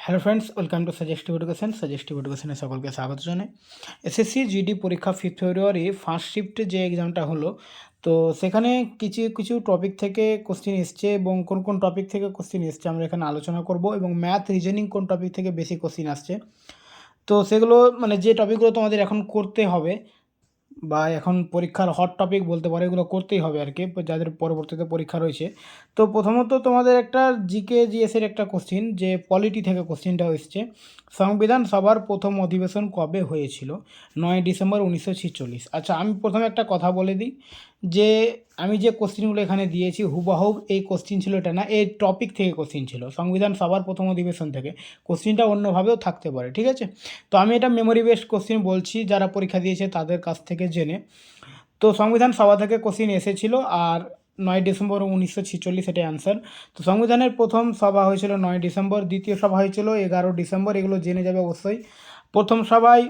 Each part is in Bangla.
Hello friends, welcome to suggestive এডুকেশনে সকলকে স্বাগত জানাই। এসএসসি জিডি পরীক্ষা 5 ফেব্রুয়ারি ফার্স্ট শিফট যে এক্সামটা হলো, তো সেখানে কিছু কিছু টপিক থেকে কোশ্চেন এসছে এবং কোন কোন টপিক থেকে কোশ্চেন এসছে আমরা এখানে আলোচনা করব, এবং ম্যাথ রিজনিং কোন টপিক থেকে বেশি কোশ্চেন আসছে। তো সেগুলো মানে যে টপিকগুলো তোমাদের এখন করতে হবে বা এখন পরীক্ষার হট টপিক বলতে পারো, এগুলো করতেই হবে আর কি, যাদের পরবর্তীতে পরীক্ষা রয়েছে। তো প্রথমত তোমাদের একটা জিকে জিএসের একটা কোশ্চিন, যে পলিটি থেকে কোশ্চিনটা এসছে। সংবিধান সভার প্রথম অধিবেশন কবে হয়েছিল? 9 ডিসেম্বর 1946। আচ্ছা, আমি প্রথমে একটা কথা বলে দিই, যে আমি যে কোশ্চিনগুলো এখানে দিয়েছি হুবহু এই কোশ্চিন ছিল এটা না, এই টপিক থেকে কোশ্চিন ছিল, সংবিধান সভার প্রথম অধিবেশন থেকে। কোশ্চিনটা অন্যভাবেও থাকতে পারে, ঠিক আছে? তো আমি এটা মেমোরি বেসড কোশ্চিন বলছি, যারা পরীক্ষা দিয়েছে তাদের কাছ থেকে জেনে। তো সংবিধান সভা থেকে কোশ্চিন এসেছিল, আর 9 ডিসেম্বর 1946 এটাই অ্যান্সার। তো সংবিধানের প্রথম সভা হয়েছিল 9 ডিসেম্বর, দ্বিতীয় সভা হয়েছিল 11 ডিসেম্বর, এগুলো জেনে যাবে অবশ্যই। প্রথম সভায়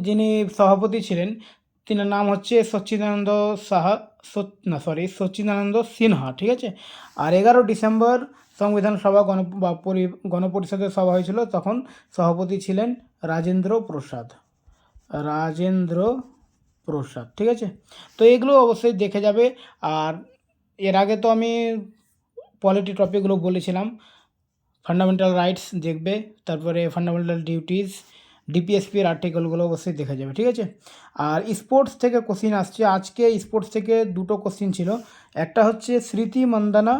যিনি সভাপতি ছিলেন, তিনার নাম হচ্ছে সচ্চিদানন্দ সাহা, সচ্চিদানন্দ সিনহা, ঠিক আছে? আর 11 ডিসেম্বর সংবিধান সভা গণপরিষদের সভা হয়েছিল, তখন সভাপতি ছিলেন রাজেন্দ্র প্রসাদ, রাজেন্দ্র প্রসাদ, ঠিক আছে? তো এগুলো অবশ্যই দেখে যাবে। আর এর আগে তো আমি পলিটি টপিকগুলো বলেছিলাম, ফান্ডামেন্টাল রাইটস দেখবে, তারপরে ফান্ডামেন্টাল ডিউটিস, ডিপিএসপির আর্টিকেলগুলো অবশ্যই দেখা যাবে, ঠিক আছে? আর স্পোর্টস থেকে কোশ্চিন আসছে আজকে। স্পোর্টস থেকে দুটো কোশ্চিন ছিল, একটা হচ্ছে স্মৃতি মান্দানা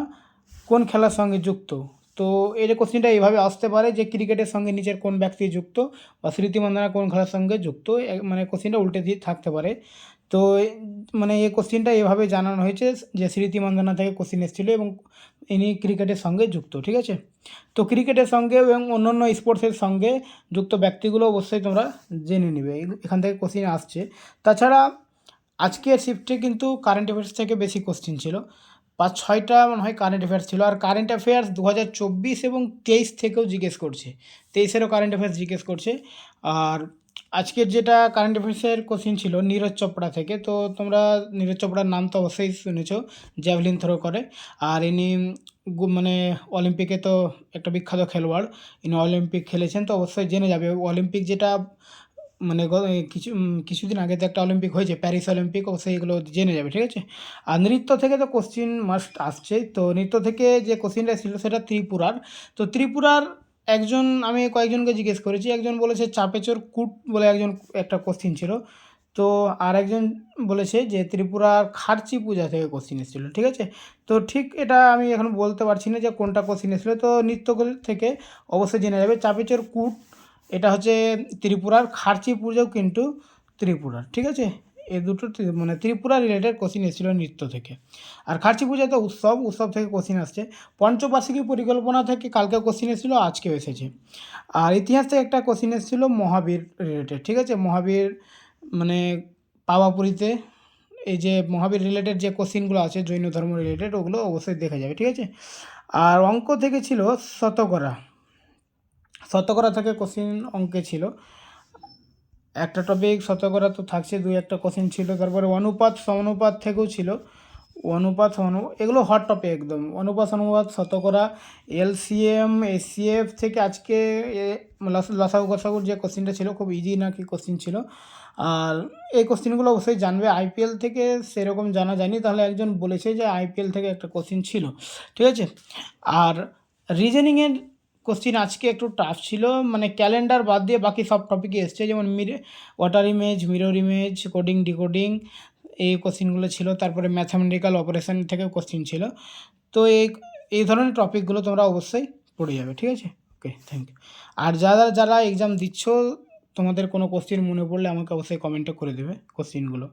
কোন খেলার সঙ্গে যুক্ত? তো এই যে কোশ্চিনটা এইভাবে আসতে পারে যে ক্রিকেটের সঙ্গে নিচের কোন ব্যক্তি যুক্ত, বা স্মৃতি মান্দানা কোন খেলার সঙ্গে যুক্ত, মানে কোশ্চিনটা উল্টে দিয়ে থাকতে পারে। তো মানে এই কোশ্চিনটা এভাবে জানানো হয়েছে যে স্মৃতি মান্দানা থেকে কোশ্চিন এসেছিলো এবং ইনি ক্রিকেটের সঙ্গে যুক্ত, ঠিক আছে? তো ক্রিকেটের সঙ্গে এবং অন্যান্য স্পোর্টসের সঙ্গে যুক্ত ব্যক্তিগুলো অবশ্যই তোমরা জেনে নেবে, এখান থেকে কোশ্চিন আসছে। তাছাড়া আজকের শিফটে কিন্তু কারেন্ট অ্যাফেয়ার্স থেকে বেশি কোশ্চিন ছিল, 5-6টা মনে হয় কারেন্ট অ্যাফেয়ার্স ছিল। আর কারেন্ট অ্যাফেয়ার্স 2024 এবং 23 থেকেও জিজ্ঞেস করছে, 23-এরও কারেন্ট অ্যাফেয়ার্স জিজ্ঞেস করছে। আর আজকের যেটা কারেন্ট অ্যাফেয়ার্সের কোশ্চিন ছিল নীরজ চোপড়া থেকে, তো তোমরা নীরজ চোপড়ার নাম তো অবশ্যই শুনেছো, জ্যাভলিন থ্রো করে। আর ইনি মানে অলিম্পিকে তো একটা বিখ্যাত খেলোয়াড়, ইনি অলিম্পিক খেলেছেন, তো অবশ্যই জেনে যাবে। অলিম্পিক যেটা মানে কিছুদিন আগে তো একটা অলিম্পিক হয়েছে, প্যারিস অলিম্পিক, অবশ্যই এগুলো জেনে যাবে, ঠিক আছে? আর নৃত্য থেকে তো কোশ্চিন মাস্ট আসছে। তো নৃত্য থেকে যে কোশ্চিনটা ছিল সেটা ত্রিপুরার। তো ত্রিপুরার একজন, আমি কয়েকজনকে জিজ্ঞেস করেছি, একজন বলেছে চাপেচর কূট বলে একটা কোশ্চিন ছিল। তো আর একজন বলেছে যে ত্রিপুরার খার্চি পূজা থেকে কোশ্চিন এসেছিলো, ঠিক আছে? তো ঠিক এটা আমি এখন বলতে পারছি না যে কোনটা কোশ্চিন এসেছিলো। তো নৃত্যগুলি থেকে অবশ্যই জেনে যাবে চাপেচর কূট, এটা হচ্ছে ত্রিপুরার, খার্চি পুজোও কিন্তু ত্রিপুরার, ঠিক আছে? এই দুটো মানে ত্রিপুরা রিলেটেড কোশ্চিন এসেছিলো নৃত্য থেকে। আর খার্চি পূজা তো উৎসব থেকে কোশ্চিন আসছে। পঞ্চবার্ষিকী পরিকল্পনা থেকে কালকে কোশ্চিন এসেছিলো, আজকেও এসেছে। আর ইতিহাস থেকে একটা কোশ্চিন এসেছিলো মহাবীর রিলেটেড, ঠিক আছে? মহাবীর মানে পাওয়াপুরীতে, এই যে মহাবীর রিলেটেড যে কোশ্চিনগুলো আছে জৈন ধর্ম রিলেটেড, ওগুলো অবশ্যই দেখা যাবে, ঠিক আছে? আর অঙ্ক থেকে ছিল শতকরা, শতকরা থেকে কোশ্চিন অঙ্কে ছিল একটা টপিক, শতকরা তো থাকছে, 2-1টা কোশ্চিন ছিল। তারপরে অনুপাত সমানুপাত থেকেও ছিল, এগুলো হট টপিক একদম। অনুপাত সমানুপাত, শতকরা, এলসিএম এসিএফ থেকে আজকে লসাগু গসাগুর যে কোশ্চিনটা ছিল, খুব ইজি নাকি কোশ্চিন ছিল। আর এই কোশ্চিনগুলো অবশ্যই জানবে। আইপিএল থেকে সেরকম জানা যায়নি, তাহলে একজন বলেছে যে আইপিএল থেকে একটা কোশ্চিন ছিল, ঠিক আছে? আর রিজনিংয়ের কোশ্চিন আজকে একটু টাফ ছিল, মানে ক্যালেন্ডার বাদ দিয়ে বাকি সব টপিকে এসছে, যেমন water image, mirror image, coding decoding, এই কোশ্চিনগুলো ছিল। তারপরে ম্যাথামেটিক্যাল অপারেশন থেকে কোশ্চিন ছিল। তো এই ধরনের টপিকগুলো তোমরা অবশ্যই পড়ে যাবে, ঠিক আছে? ওকে, থ্যাংক ইউ। আর যারা যারা এক্সাম দিচ্ছ, তোমাদের কোনো কোশ্চিন মনে পড়লে আমাকে অবশ্যই কমেন্টে করে দেবে কোশ্চিনগুলো।